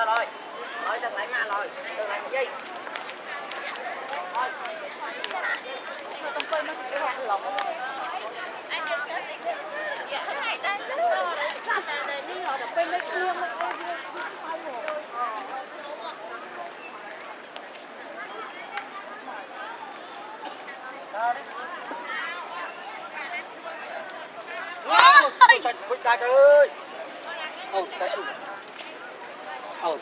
Rồi, rồi chân lại mà rồi, đừng làm gì. Con coi nó sẽ hoạt lỏng. Anh biết chết đấy. Dạ, cái này đây. Sao này đi rồi đập bên đây kia mà ôi Trời ơi. Ồ, cá sấu. Ồ.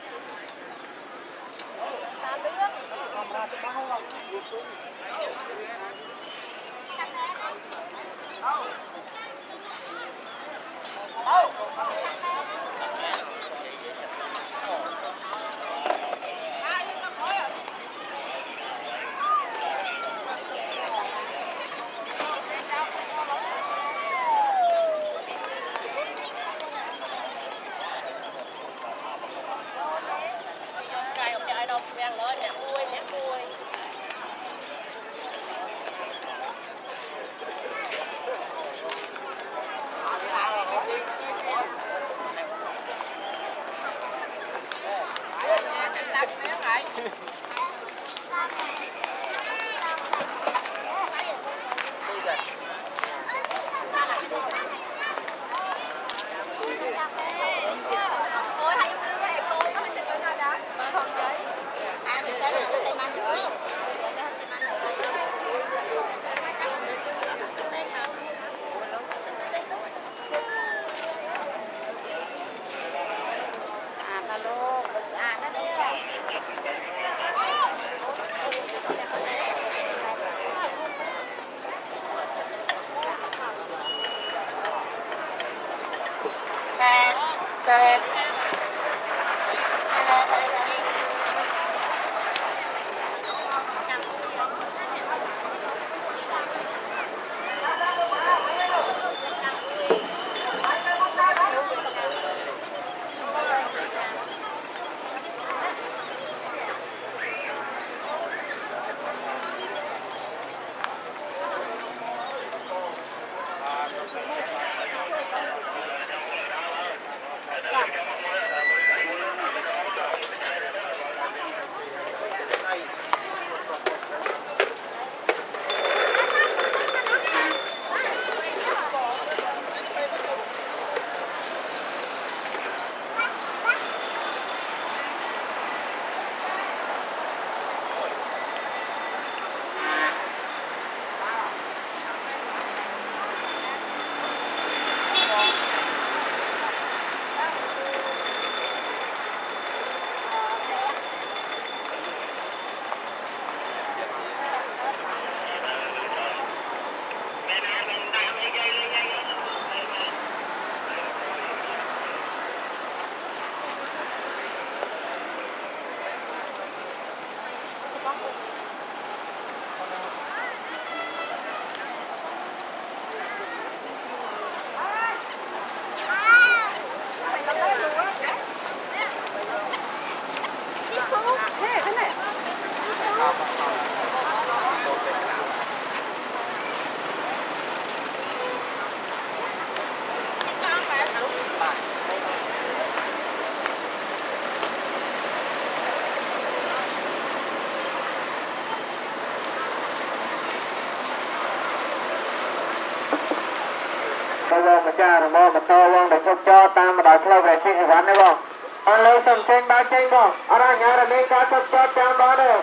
Bây giờ mà cha rồi mô mà to vâng để cho ta mà đòi lâu về xin thì quán đấy vâng. Ở lâu tầm trên ba trên vâng. Ở đây nhà là bên cá cho trang đó đây.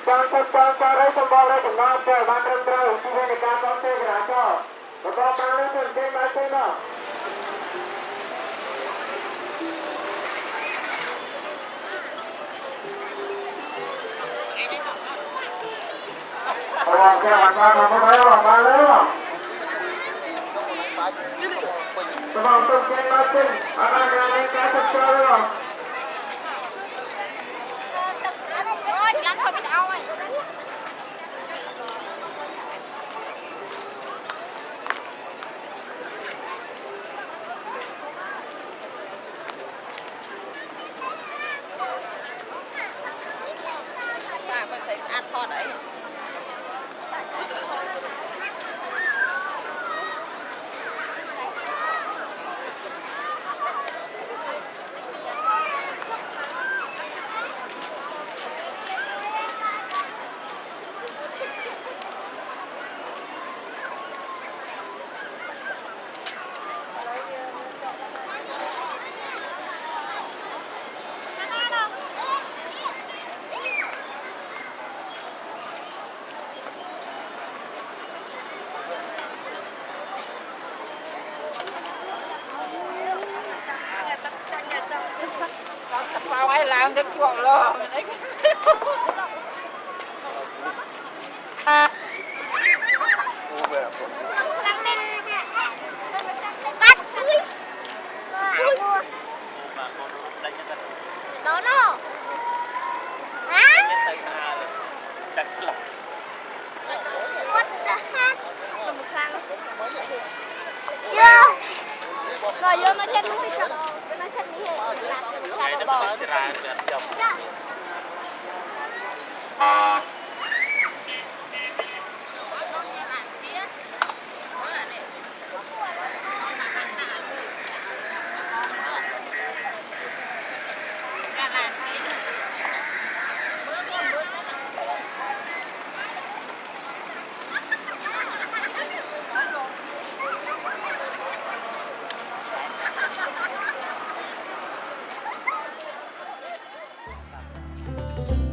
Trang cho đấy xong bao đây cũng ngon chơi ban đêm rồi. Chỉ về để cá con chơi ra cho. Và có mang lên tầm trên ba trên đó. Vâng, cái bạn mang nó thấy không? Mang lấy không? Vâng, tầm trên ba trên. Ở đây nhà bên cá cho đấy không? Ôi, làm thôi bị đau rồi. Mình sẽ ăn thọ đấy. Sao ai làm được chuột lo đó nó hả what the heck chưa rồi vô nó chết núi sao nó chết núi sao bò Thank